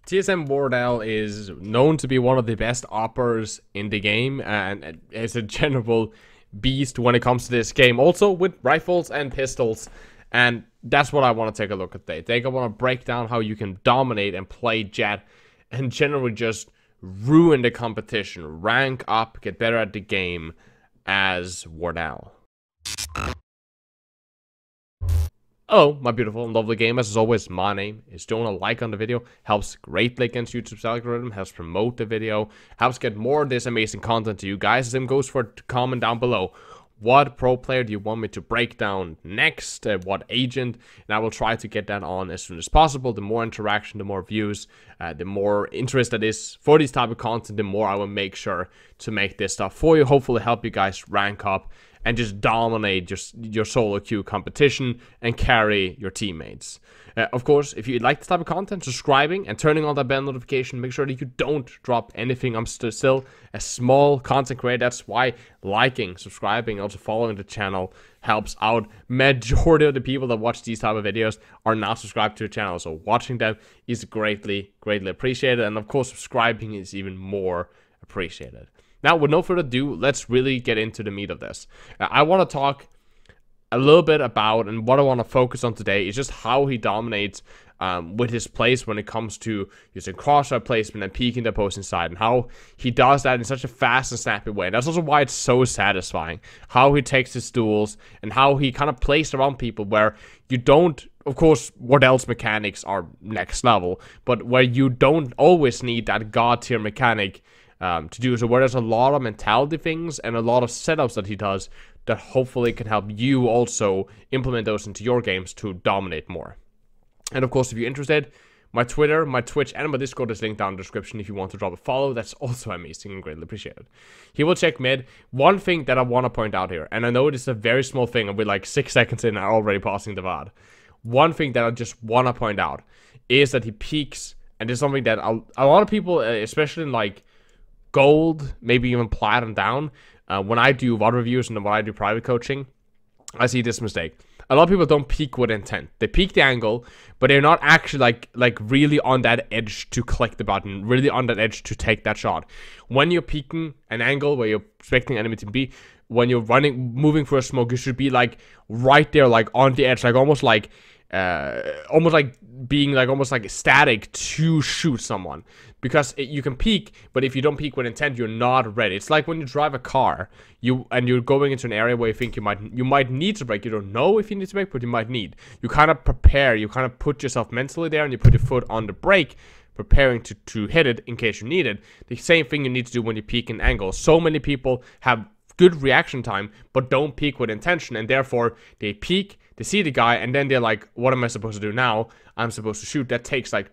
TSM Wardell is known to be one of the best oppers in the game, and is a general beast when it comes to this game, also with rifles and pistols. And that's what I want to take a look at today. I think I want to break down how you can dominate and play Jett and generally just ruin the competition, rank up, get better at the game as Wardell. Hello, my beautiful and lovely gamers. As always, my name is Jonal. Like on the video helps greatly against YouTube's algorithm, helps promote the video, helps get more of this amazing content to you guys. Same goes for comment down below. What pro player do you want me to break down next? What agent? And I will try to get that on as soon as possible. The more interaction, the more views, the more interest that is for this type of content, the more I will make sure to make this stuff for you. Hopefully help you guys rank up and just dominate just your solo queue competition and carry your teammates. Of course, if you like this type of content, subscribing and turning on that bell notification, make sure that you don't drop anything. I'm still a small content creator. That's why liking, subscribing, also following the channel helps out. Majority of the people that watch these type of videos are not subscribed to the channel, so watching them is greatly appreciated. And of course, subscribing is even more appreciated. Now, with no further ado, let's really get into the meat of this. I want to talk a little bit about, and what I want to focus on today is just how he dominates with his plays when it comes to using crossfire placement and peeking the opposing side, and how he does that in such a fast and snappy way. And that's also why it's so satisfying, how he takes his duels and how he kind of plays around people where you don't, of course, Wardell's mechanics are next level, but where you don't always need that god tier mechanic to do so, where there's a lot of mentality things and a lot of setups that he does that hopefully can help you also implement those into your games to dominate more. And of course, if you're interested, my Twitter, my Twitch, and my Discord is linked down in the description if you want to drop a follow. That's also amazing and greatly appreciated. He will check mid. One thing that I want to point out here, and I know it is a very small thing, and we're like 6 seconds in and I'm already pausing the VOD. One thing that I just want to point out is that he peaks, and there's something that a lot of people, especially in like gold, maybe even platinum down, when I do VOD reviews and when I do private coaching, I see this mistake. A lot of people don't peek with intent. They peek the angle, but they're not actually like really on that edge to click the button, really on that edge to take that shot. When you're peeking an angle where you're expecting enemy to be, when you're moving for a smoke, you should be like right there, like on the edge, like almost like being like almost like static to shoot someone, because you can peek, but if you don't peek with intent, you're not ready. It's like when you drive a car, you're going into an area where you think you might need to brake. You don't know if you need to brake, but you might need. You kind of prepare, you kind of put yourself mentally there, and you put your foot on the brake, preparing to hit it in case you need it. The same thing you need to do when you peek an angle. So many people have good reaction time, but don't peek with intention, and therefore they peek, they see the guy, and then they're like, what am I supposed to do now? I'm supposed to shoot. That takes like,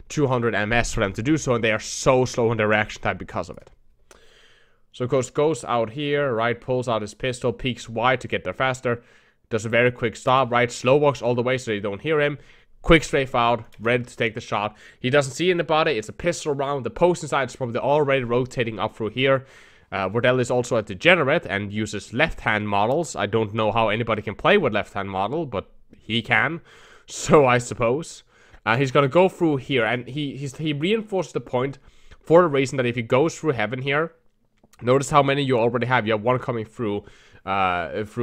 200 ms for them to do so, and they are so slow in their reaction time because of it. So of course goes out here, right, pulls out his pistol, peeks wide to get there faster, does a very quick stop, right, slow walks all the way so they don't hear him, quick strafe out, ready to take the shot. He doesn't see anybody, it's a pistol round, the post inside is probably already rotating up through here. Wardell is also a degenerate and uses left-hand models. I don't know how anybody can play with left-hand model, but he can, so I suppose. He's going to go through here, and he reinforces the point for the reason that if he goes through heaven here, notice how many you already have. You have one coming through, that.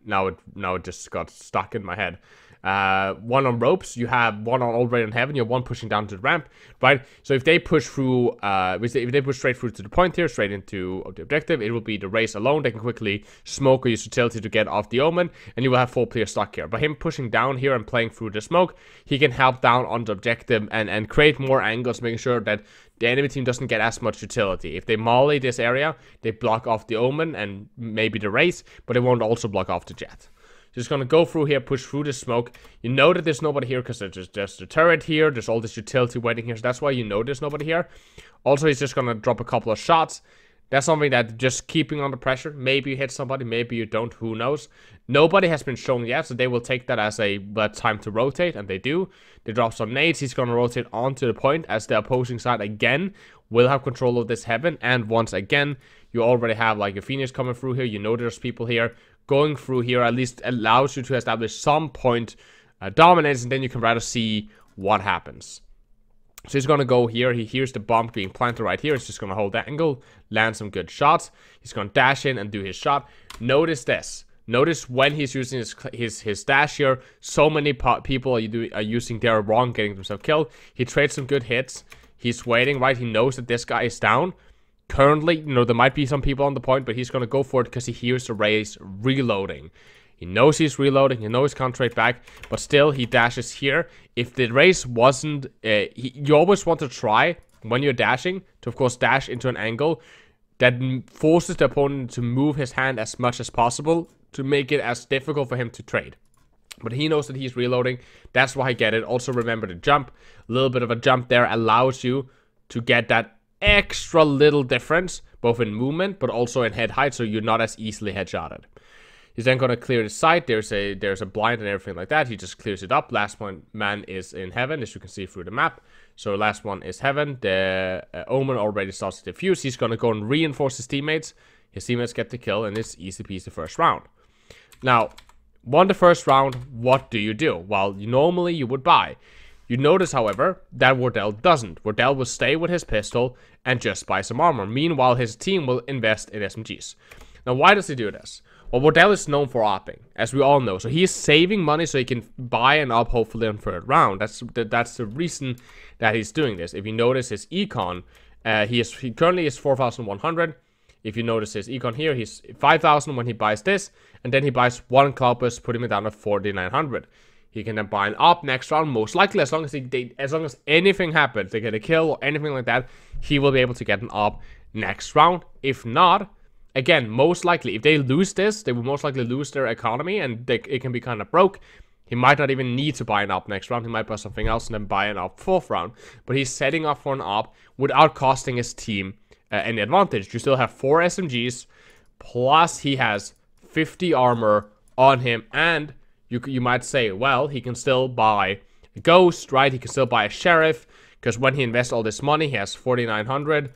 Now it just got stuck in my head. One on ropes, you have one already on heaven, you have one pushing down to the ramp, right? So if they push through, if they push straight through to the point here, straight into the objective, it will be the race alone. They can quickly smoke or use utility to get off the omen, and you will have 4 players stuck here. By him pushing down here and playing through the smoke, he can help down on the objective and create more angles, making sure that the enemy team doesn't get as much utility. If they molly this area, they block off the omen and maybe the race, but they won't also block off the Jett. Just gonna go through here, push through the smoke. You know that there's nobody here because there's just a turret here. There's all this utility waiting here, so that's why you know there's nobody here. Also, he's just gonna drop a couple of shots. That's something that just keeping under pressure. Maybe you hit somebody, maybe you don't, who knows. Nobody has been shown yet, so they will take that as a time to rotate, and they do. They drop some nades. He's gonna rotate onto the point as the opposing side again will have control of this heaven, and once again, you already have like a Phoenix coming through here. You know there's people here. Going through here at least allows you to establish some point dominance, and then you can rather see what happens. So he's going to go here. He hears the bomb being planted right here. He's just going to hold the angle, land some good shots. He's going to dash in and do his shot. Notice this. Notice when he's using his dash here, so many people are using their wrong, getting themselves killed. He trades some good hits. He's waiting, right? He knows that this guy is down. Currently, you know, there might be some people on the point, but he's going to go for it because he hears the race reloading. He knows he's reloading. He knows he can't trade back, but still he dashes here. If the race wasn't, you always want to try when you're dashing to, of course, dash into an angle that forces the opponent to move his hand as much as possible to make it as difficult for him to trade. But he knows that he's reloading. That's why I get it. Also remember to jump. A little bit of a jump there allows you to get that extra little difference, both in movement but also in head height, so you're not as easily headshotted. He's then going to clear the site. There's a blind and everything like that. He just clears it up. Last one, man is in heaven, as you can see through the map. So last one is heaven. The Omen already starts to defuse. He's going to go and reinforce his teammates. His teammates get the kill, and it's easy peasy first round. Now, won the first round, what do you do? Well, normally you would buy. You notice, however, that Wardell doesn't. Wardell will stay with his pistol and just buy some armor. Meanwhile, his team will invest in SMGs. Now, why does he do this? Well, Wardell is known for opping, as we all know. So he is saving money so he can buy an op, hopefully, on third round. That's the reason that he's doing this. If you notice his econ, he currently is 4,100. If you notice his econ here, he's 5,000 when he buys this. And then he buys one Cloudburst, putting him down at 4,900. He can then buy an op next round, most likely, as long as anything happens, they get a kill or anything like that, he will be able to get an op next round. If not, again, most likely, if they lose this, they will most likely lose their economy, and it can be kind of broke. He might not even need to buy an op next round. He might buy something else and then buy an op fourth round. But he's setting up for an op without costing his team any advantage. You still have 4 SMGs, plus he has 50 armor on him, and you might say, well, he can still buy a Ghost, right? He can still buy a Sheriff, because when he invests all this money, he has 4,900,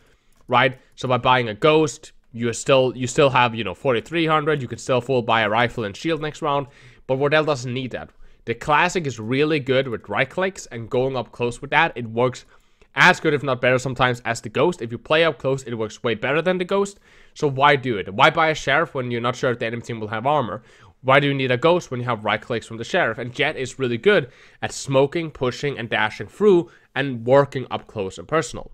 right? So by buying a Ghost, you still have, you know, 4,300. You can still full buy a rifle and shield next round, but Wardell doesn't need that. The Classic is really good with right clicks and going up close with that. It works as good, if not better, sometimes as the Ghost. If you play up close, it works way better than the Ghost. So why do it? Why buy a Sheriff when you're not sure if the enemy team will have armor? Why do you need a Ghost when you have right clicks from the Sheriff? And Jett is really good at smoking, pushing, and dashing through and working up close and personal.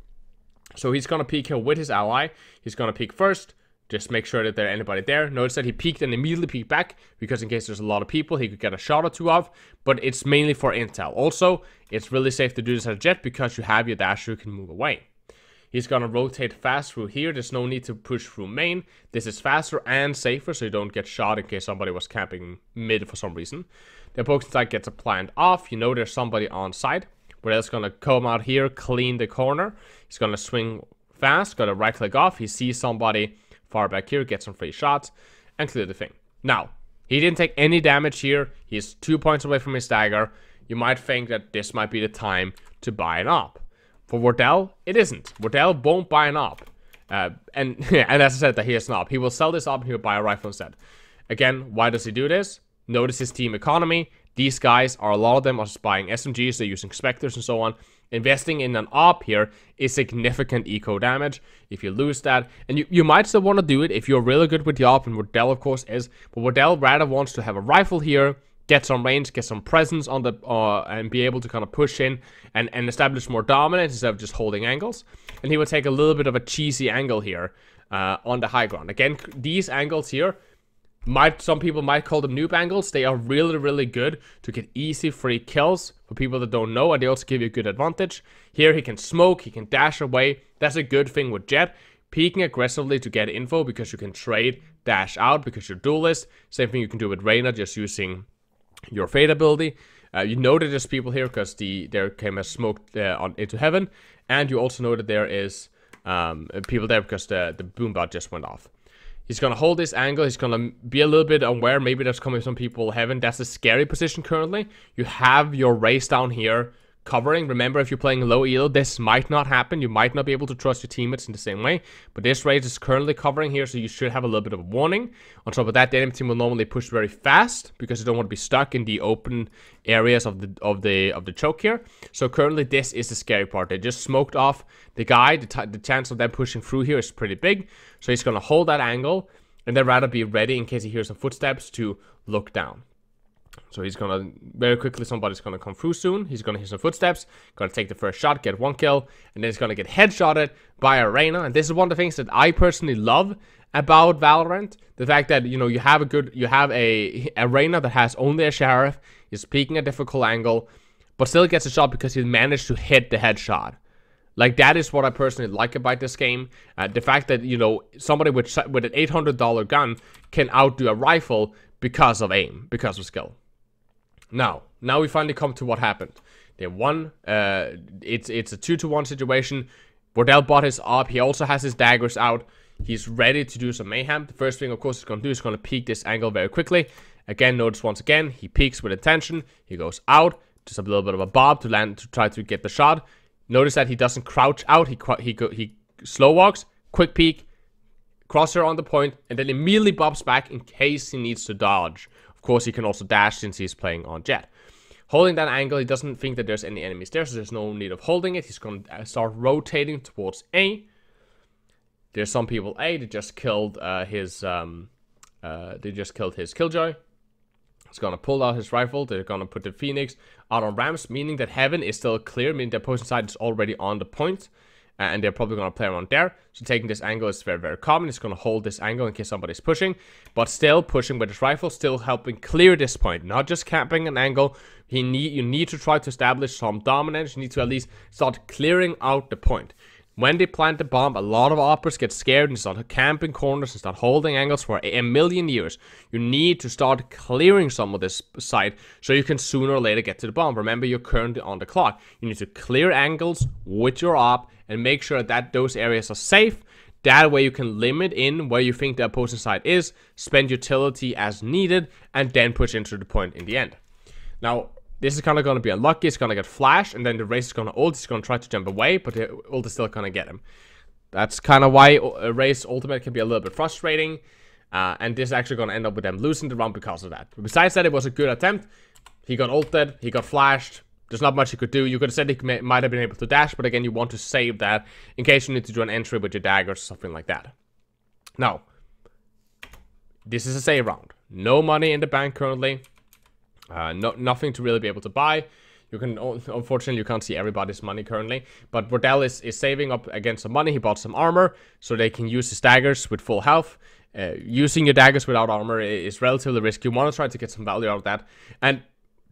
So he's going to peek here with his ally. He's going to peek first. Just make sure that there's anybody there. Notice that he peeked and immediately peeked back, because in case there's a lot of people, he could get a shot or two of. But it's mainly for intel. Also, it's really safe to do this as a Jett because you have your dasher who can move away. He's going to rotate fast through here. There's no need to push through main. This is faster and safer, so you don't get shot in case somebody was camping mid for some reason. The opposing side gets a plant off. You know there's somebody on side. Wardell's going to come out here, clean the corner. He's going to swing fast, got a right click off. He sees somebody far back here, get some free shots, and clear the thing. Now, he didn't take any damage here. He's 2 points away from his dagger. You might think that this might be the time to buy an op. For Wardell, it isn't. Wardell won't buy an op. And as I said, that he has an op. He will sell this op and he will buy a rifle instead. Again, why does he do this? Notice his team economy. These guys are, a lot of them are just buying SMGs, they're using Spectres and so on. Investing in an op here is significant eco damage if you lose that. And you might still want to do it if you're really good with the op, and Wardell of course is. But Wardell rather wants to have a rifle here, get some range, get some presence on the and be able to kind of push in and establish more dominance instead of just holding angles. And he would take a little bit of a cheesy angle here on the high ground. Again, these angles here, some people might call them noob angles. They are really, really good to get easy free kills for people that don't know, and they also give you a good advantage. Here he can smoke, he can dash away. That's a good thing with Jett. Peeking aggressively to get info because you can trade, dash out because you're duelist. Same thing you can do with Reyna, just using your fade ability. You know that there's people here because there came a smoke into heaven, and you also know that there is people there because the boom bot just went off. He's going to hold this angle. He's going to be a little bit aware. Maybe there's coming some people heaven. That's a scary position currently. You have your race down here covering. Remember, if you're playing low elo, this might not happen. You might not be able to trust your teammates in the same way. But this raid is currently covering here, so you should have a little bit of a warning. On top of that, the enemy team will normally push very fast because you don't want to be stuck in the open areas of the choke here. So currently, this is the scary part. They just smoked off the guy. The chance of them pushing through here is pretty big. So he's gonna hold that angle, and then rather be ready in case he hears some footsteps to look down. So he's gonna, very quickly, somebody's gonna come through soon. He's gonna hear some footsteps, gonna take the first shot, get 1 kill, and then he's gonna get headshotted by a Reyna. And this is one of the things that I personally love about Valorant. The fact that, you know, you have a Reyna that has only a Sheriff, is peeking a difficult angle, but still gets a shot because he managed to hit the headshot. Like, that is what I personally like about this game. The fact that, you know, somebody with an $800 gun can outdo a rifle because of aim, because of skill. Now we finally come to what happened. They won. It's a 2-to-1 situation. Wardell bought his up. He also has his daggers out. He's ready to do some mayhem. The first thing, of course, he's going to do is going to peek this angle very quickly. Again, notice once again, he peeks with intention. He goes out, just a little bit of a bob to land, to try to get the shot. Notice that he doesn't crouch out. He slow walks, quick peek, crosshair on the point, and then immediately bobs back in case he needs to dodge. Of course, he can also dash since he's playing on Jett. Holding that angle, he doesn't think that there's any enemies there, so there's no need of holding it. He's going to start rotating towards A. There's some people A. They just killed his Killjoy. He's going to pull out his rifle. They're going to put the Phoenix out on ramps, meaning that Heaven is still clear, meaning the opposing side is already on the point. And they're probably going to play around there. So taking this angle is very, very common. He's going to hold this angle in case somebody's pushing. But still pushing with his rifle, still helping clear this point. Not just camping an angle. You need to try to establish some dominance. You need to at least start clearing out the point. When they plant the bomb, a lot of operators get scared and start camping corners and start holding angles for a million years. You need to start clearing some of this site so you can sooner or later get to the bomb. Remember, you're currently on the clock. You need to clear angles with your op and make sure that those areas are safe. That way you can limit in where you think the opposing side is, spend utility as needed, and then push into the point in the end. Now, this is kind of going to be unlucky. It's going to get flashed, and then the Raze is going to ult. He's going to try to jump away, but the ult is still going to get him. That's kind of why Raze ultimate can be a little bit frustrating, and this is actually going to end up with them losing the round because of that. But besides that, it was a good attempt. He got ulted, he got flashed. There's not much he could do. You could have said he might have been able to dash, but again, you want to save that in case you need to do an entry with your daggers or something like that. Now, this is a save round. No money in the bank currently. Nothing to really be able to buy. You can, unfortunately, you can't see everybody's money currently. But Wardell is saving up against some money. He bought some armor so they can use his daggers with full health. Using your daggers without armor is relatively risky. You want to try to get some value out of that. And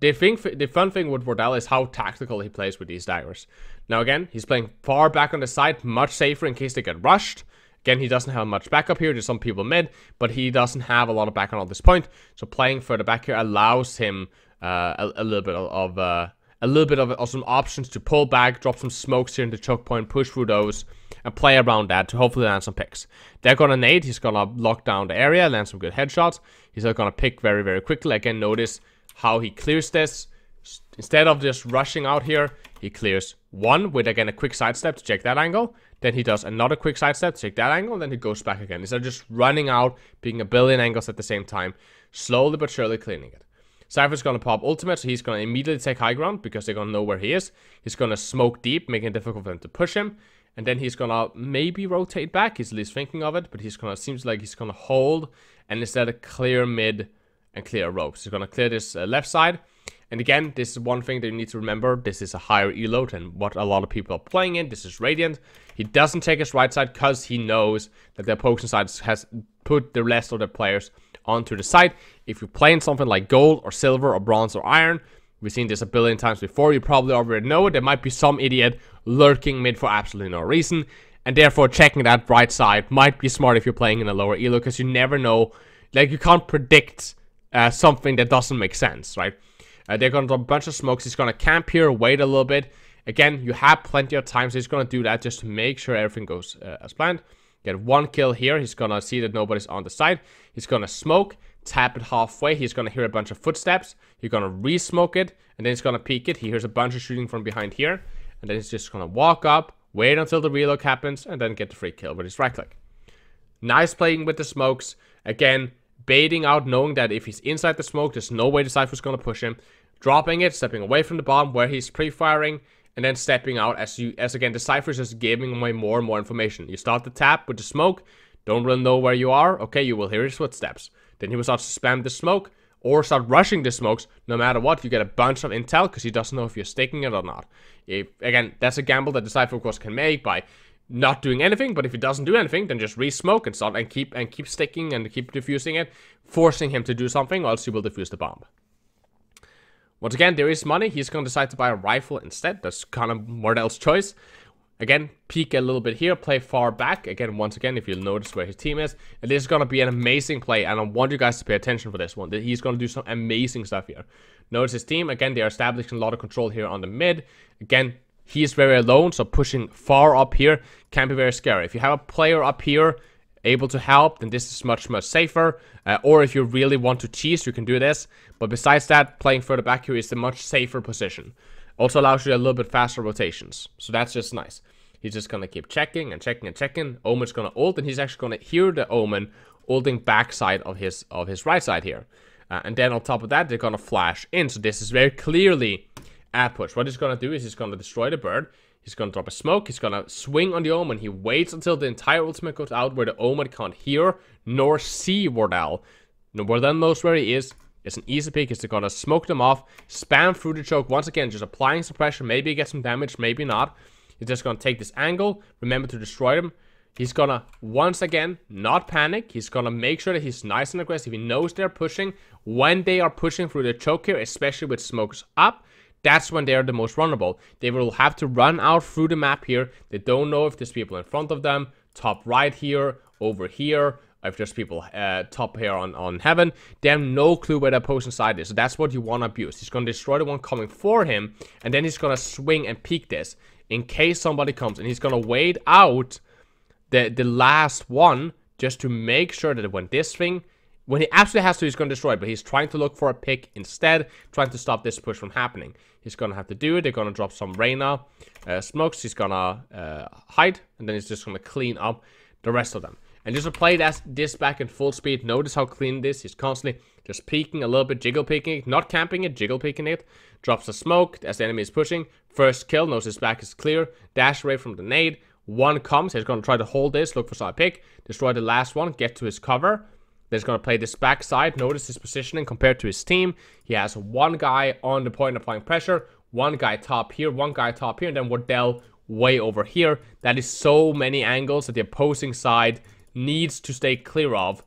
the fun thing with Wardell is how tactical he plays with these daggers. Now again, he's playing far back on the side, much safer in case they get rushed. Again, he doesn't have much backup here. There's some people mid, but he doesn't have a lot of backup at this point. So playing further back here allows him a little bit of some options to pull back, drop some smokes here in the choke point, push through those, and play around that to hopefully land some picks. They're gonna nade. He's gonna lock down the area, land some good headshots. He's gonna pick very, very quickly. Again, notice how he clears this. Instead of just rushing out here, he clears one with, again, a quick sidestep to check that angle. Then he does another quick sidestep to check that angle, and then he goes back again. Instead of just running out, picking a billion angles at the same time, slowly but surely cleaning it. Cypher's going to pop ultimate, so he's going to immediately take high ground because they're going to know where he is. He's going to smoke deep, making it difficult for them to push him. And then he's going to maybe rotate back. He's at least thinking of it, but seems like he's going to hold and instead of clear mid and clear ropes. He's going to clear this left side. And again, this is one thing that you need to remember. This is a higher elo than what a lot of people are playing in. This is Radiant. He doesn't take his right side because he knows that the opposing side has put the rest of the players onto the side. If you're playing something like gold or silver or bronze or iron, we've seen this a billion times before. You probably already know it. There might be some idiot lurking mid for absolutely no reason. And therefore, checking that right side might be smart if you're playing in a lower elo because you never know. Like, you can't predict something that doesn't make sense, right? They're going to drop a bunch of smokes. He's going to camp here, wait a little bit. Again, you have plenty of time, so he's going to do that just to make sure everything goes as planned. Get one kill here. He's going to see that nobody's on the side. He's going to smoke, tap it halfway. He's gonna hear a bunch of footsteps. He's gonna re-smoke it, and then he's gonna peek it. He hears a bunch of shooting from behind here, and then he's just gonna walk up, wait until the reload happens, and then get the free kill with his right click. Nice playing with the smokes. Again, baiting out, knowing that if he's inside the smoke, there's no way the Cypher's gonna push him. Dropping it, stepping away from the bomb where he's pre-firing, and then stepping out as again the Cypher's just giving away more and more information. You start the tap with the smoke, don't really know where you are. Okay, you will hear his footsteps. Then he will start to spam the smoke or start rushing the smokes. No matter what, you get a bunch of intel because he doesn't know if you're sticking it or not. Again, that's a gamble that the Cypher of course can make by not doing anything, but if he doesn't do anything, then just re-smoke and start and keep sticking and keep diffusing it, forcing him to do something, or else he will defuse the bomb. Once again, there is money. He's going to decide to buy a rifle instead. That's kind of Wardell's choice. Again, peek a little bit here, play far back. Again, once again, if you'll notice where his team is. And this is going to be an amazing play, and I want you guys to pay attention for this one. He's going to do some amazing stuff here. Notice his team. Again, they are establishing a lot of control here on the mid. Again, he is very alone, so pushing far up here can be very scary. If you have a player up here able to help, then this is much safer. Or if you really want to cheese, you can do this. But besides that, playing further back here is a much safer position. Also allows you a little bit faster rotations. So that's just nice. He's just gonna keep checking and checking and checking. Omen's gonna ult, and he's actually gonna hear the Omen ulting backside of his right side here. And then on top of that, they're gonna flash in. So this is very clearly a push. What he's gonna do is he's gonna destroy the bird. He's gonna drop a smoke. He's gonna swing on the Omen. He waits until the entire ultimate goes out where the Omen can't hear nor see Wardell. Wardell knows where he is. It's an easy pick. He's gonna smoke them off, spam through the choke. Once again, just applying suppression. Maybe he gets some damage, maybe not. He's just gonna take this angle. Remember to destroy them. He's gonna, once again, not panic. He's gonna make sure that he's nice and aggressive. He knows they're pushing. When they are pushing through the choke here, especially with smokes up, that's when they're the most vulnerable. They will have to run out through the map here. They don't know if there's people in front of them, top right here, over here, if there's people top here on heaven. They have no clue where the opposing side is. So that's what you want to abuse. He's going to destroy the one coming for him, and then he's going to swing and peek this in case somebody comes, and he's going to wait out the last one just to make sure that when this thing, when he absolutely has to, he's going to destroy it, but he's trying to look for a pick instead, trying to stop this push from happening. He's going to have to do it. They're going to drop some Reyna smokes. He's going to hide, and then he's just going to clean up the rest of them. And just to play this back in full speed, notice how clean this is. He's constantly just peeking a little bit, jiggle peeking it, not camping it, jiggle peeking it. Drops the smoke as the enemy is pushing. First kill, knows his back is clear. Dash away from the nade. One comes, he's going to try to hold this, look for side pick, destroy the last one, get to his cover. Then he's going to play this backside. Notice his positioning compared to his team. He has one guy on the point applying pressure, one guy top here, one guy top here, and then Wardell way over here. That is so many angles that the opposing side needs to stay clear of.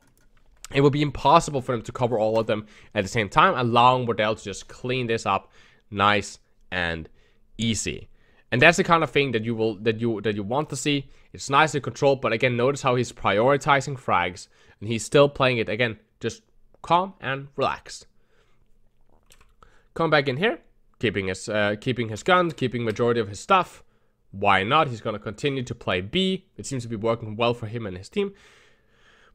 It will be impossible for them to cover all of them at the same time, allowing Wardell to just clean this up nice and easy. And that's the kind of thing that you want to see. It's nicely controlled, but again, notice how he's prioritizing frags, and he's still playing it again, just calm and relaxed. Come back in here, keeping his gun, keeping majority of his stuff. Why not? He's gonna continue to play B. It seems to be working well for him and his team.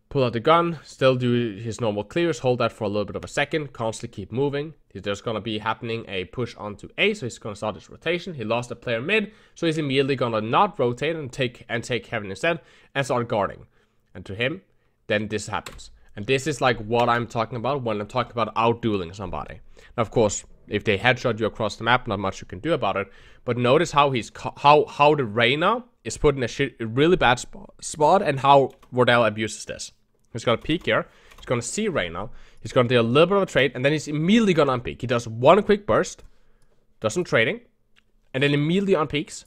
Pull out the gun, still do his normal clears, hold that for a little bit of a second, constantly keep moving. There's going to be happening a push onto A, so he's going to start his rotation. He lost a player mid, so he's immediately going to not rotate and take heaven instead, and start guarding. And to him, then this happens. And this is like what I'm talking about when I'm talking about out-dueling somebody. Now, of course, if they headshot you across the map, not much you can do about it. But notice how how the Reyna is put in a really bad spot, and how Wardell abuses this. He's going to peek here. He's going to see Reyna. He's going to do a little bit of a trade, and then he's immediately going to unpeek. He does one quick burst, does some trading, and then immediately unpeaks.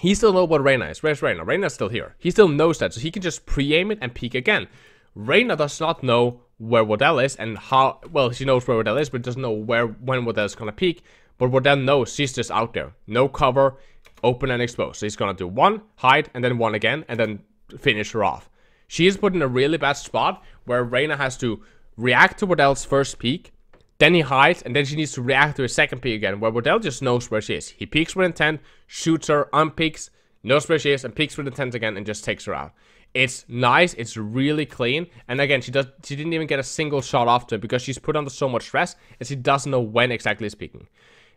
He still knows what Reyna is. Where's Reyna? Reyna's still here. He still knows that, so he can just pre-aim it and peek again. Reyna does not know where Wardell is and how, well, she knows where Wardell is, but doesn't know when Wardell is going to peek. But Wardell knows she's just out there. No cover, open and exposed. So he's going to do one, hide, and then one again, and then finish her off. She is put in a really bad spot where Reyna has to react to Wardell's first peek, then he hides, and then she needs to react to his second peek again, where Wardell just knows where she is. He peeks with intent, shoots her, unpeeks, knows where she is, and peeks with intent again, and just takes her out. It's nice, it's really clean, and again, she didn't even get a single shot after it because she's put under so much stress, and she doesn't know when exactly speaking.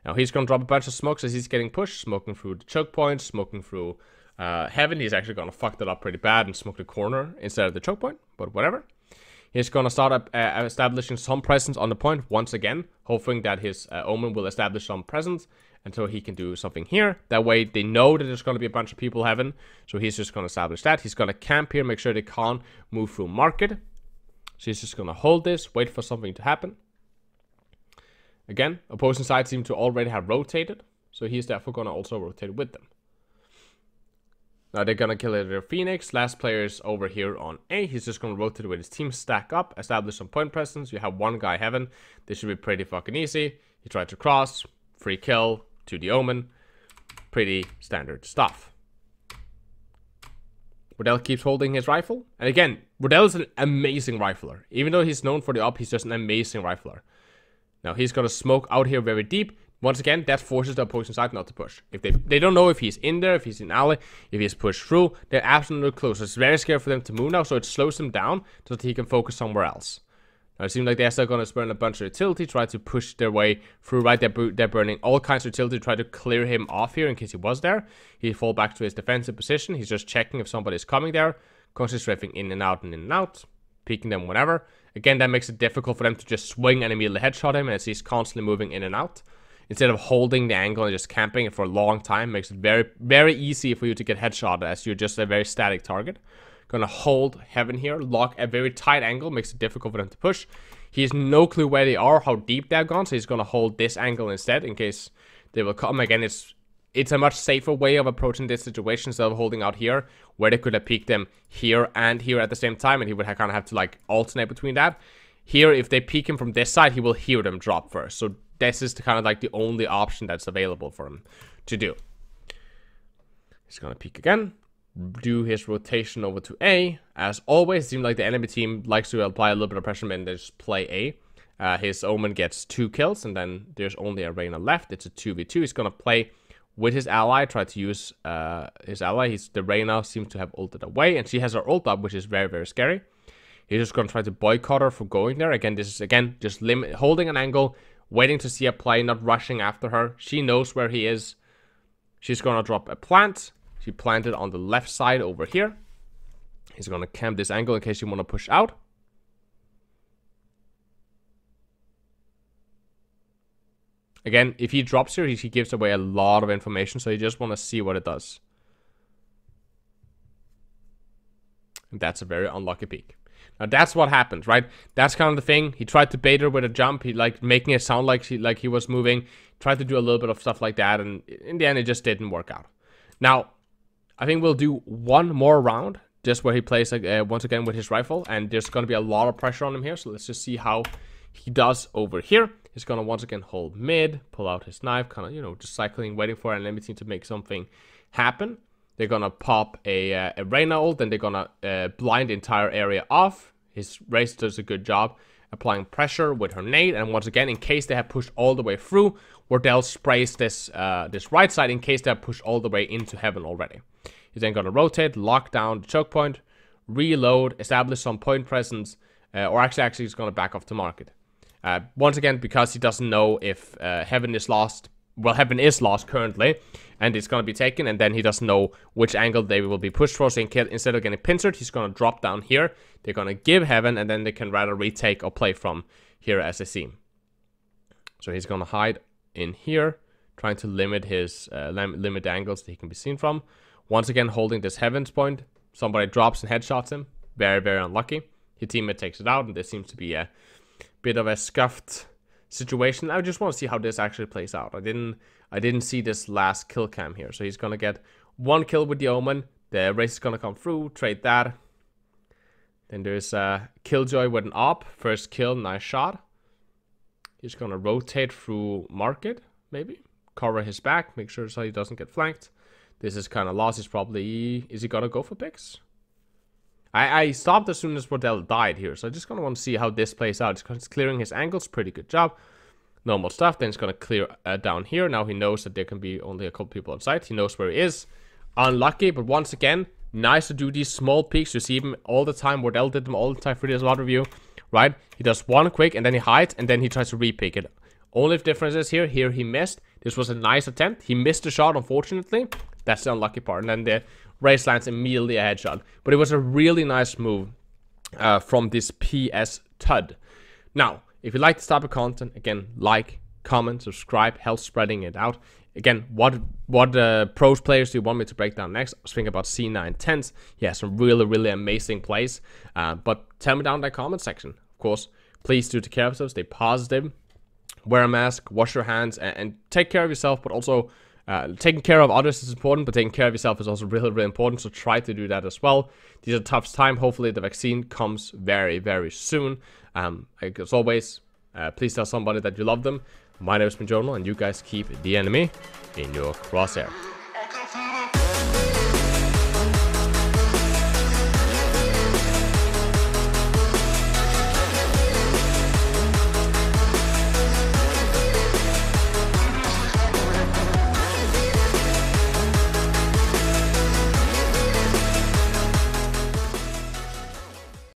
Now he's gonna drop a bunch of smokes as he's getting pushed, smoking through the choke point, smoking through heaven. He's actually gonna fuck that up pretty bad and smoke the corner instead of the choke point, but whatever. He's gonna start up establishing some presence on the point once again, hoping that his Omen will establish some presence until he can do something here. That way they know that there's gonna be a bunch of people heaven, so he's just gonna establish that. He's gonna camp here, make sure they can't move through market. So he's just gonna hold this, wait for something to happen. Again, opposing side seem to already have rotated, so he's therefore gonna also rotate with them. Now they're gonna kill their Phoenix. Last player is over here on A. He's just gonna rotate with his team, stack up, establish some point presence. You have one guy heaven. This should be pretty fucking easy. He tried to cross, free kill to the Omen. Pretty standard stuff. Wardell keeps holding his rifle. And again, Wardell is an amazing rifler. Even though he's known for the op, he's just an amazing rifler. Now he's gonna smoke out here very deep. Once again, that forces the opposing side not to push. If they don't know if he's in there, if he's in alley, if he's pushed through, they're absolutely close. It's very scary for them to move now, so it slows him down so that he can focus somewhere else. Now it seems like they're still gonna burn a bunch of utility, try to push their way through, right? They're burning all kinds of utility to try to clear him off here in case he was there. He fall back to his defensive position. He's just checking if somebody's coming there, constantly strafing in and out and in and out, peeking them whenever. Again, that makes it difficult for them to just swing and immediately headshot him as he's constantly moving in and out. Instead of holding the angle and just camping it for a long time, makes it very, very easy for you to get headshot as you're just a very static target. Gonna hold heaven here, lock a very tight angle, makes it difficult for them to push. He has no clue where they are, how deep they're gone, so he's gonna hold this angle instead in case they will come. Again, it's a much safer way of approaching this situation instead of holding out here, where they could have peeked them here and here at the same time, and he would kind of have to like alternate between that. Here, if they peek him from this side, he will hear them drop first. So this is kind of like the only option that's available for him to do. He's gonna peek again, do his rotation over to A. As always, it seems like the enemy team likes to apply a little bit of pressure and then just play A. His Omen gets 2 kills, and then there's only a Reyna left. It's a 2v2. He's gonna play with his ally, try to use his ally. The Reyna seems to have ulted away, and she has her ult up, which is very, very scary. He's just gonna try to boycott her from going there. Again, this is just holding an angle, waiting to see a play, not rushing after her. She knows where he is. She's gonna drop a plant. She planted on the left side over here. He's gonna camp this angle in case you want to push out. Again, if he drops here, he gives away a lot of information, so you just want to see what it does. And that's a very unlucky peek. Now that's what happens, right? That's kind of the thing. He tried to bait her with a jump. He like making it sound like he was moving. Tried to do a little bit of stuff like that, and in the end, it just didn't work out. Now, I think we'll do one more round, just where he plays once again with his rifle, and there's going to be a lot of pressure on him here. So let's just see how he does over here. He's going to once again hold mid, pull out his knife, kind of, you know, just cycling, waiting for an enemy team to make something happen. They're going to pop a Reyna ult, and they're going to blind the entire area off. His Raze does a good job applying pressure with her nade, and once again, in case they have pushed all the way through, Wardell sprays this right side in case they have pushed all the way into heaven already. He's then going to rotate, lock down the choke point, reload, establish some point presence, or actually he's going to back off to market. Once again, because he doesn't know if heaven is lost. Well, heaven is lost currently, and it's going to be taken, and then he doesn't know which angle they will be pushed for, so instead of getting pincered, he's going to drop down here. They're going to give heaven, and then they can rather retake or play from here as they see. So he's going to hide in here, trying to limit his limit the angles that he can be seen from. Once again, holding this heaven's point. Somebody drops and headshots him. Very, very unlucky. His teammate takes it out, and there seems to be a bit of a scuffed situation. I just want to see how this actually plays out. I didn't see this last kill cam here. So he's gonna get 1 kill with the Omen. The Raze is gonna come through, trade that. Then there's Killjoy with an op. First kill, nice shot. He's gonna rotate through market, maybe. Cover his back, make sure so he doesn't get flanked. This is kind of lost. He's probably... Is he gonna go for picks? I stopped as soon as Wardell died here, so I just kind of want to see how this plays out. It's clearing his angles, pretty good job. Normal stuff, then it's going to clear down here. Now he knows that there can be only a couple people on site. He knows where he is. Unlucky, but once again, Nice to do these small peeks. You see him all the time. Wardell did them all the time for this lot review, right? He does one quick and then he hides and then he tries to re-pick it. Only difference is here he missed. This was a nice attempt. He missed the shot, unfortunately. That's the unlucky part. And then the race lands immediately a headshot. But it was a really nice move from this PS Tud. Now, if you like this type of content, again, like, comment, subscribe, help spreading it out. Again, what pros players do you want me to break down next? I was thinking about C9 Tense. He has some really amazing plays. But tell me down in the comment section. Of course, please do take care of yourself, stay positive, wear a mask, wash your hands, and take care of yourself. But also, taking care of others is important, but taking care of yourself is also really important. So try to do that as well. These are tough times. Hopefully, the vaccine comes very soon. As always, please tell somebody that you love them. My name has been Jonal, and you guys keep the enemy in your crosshair.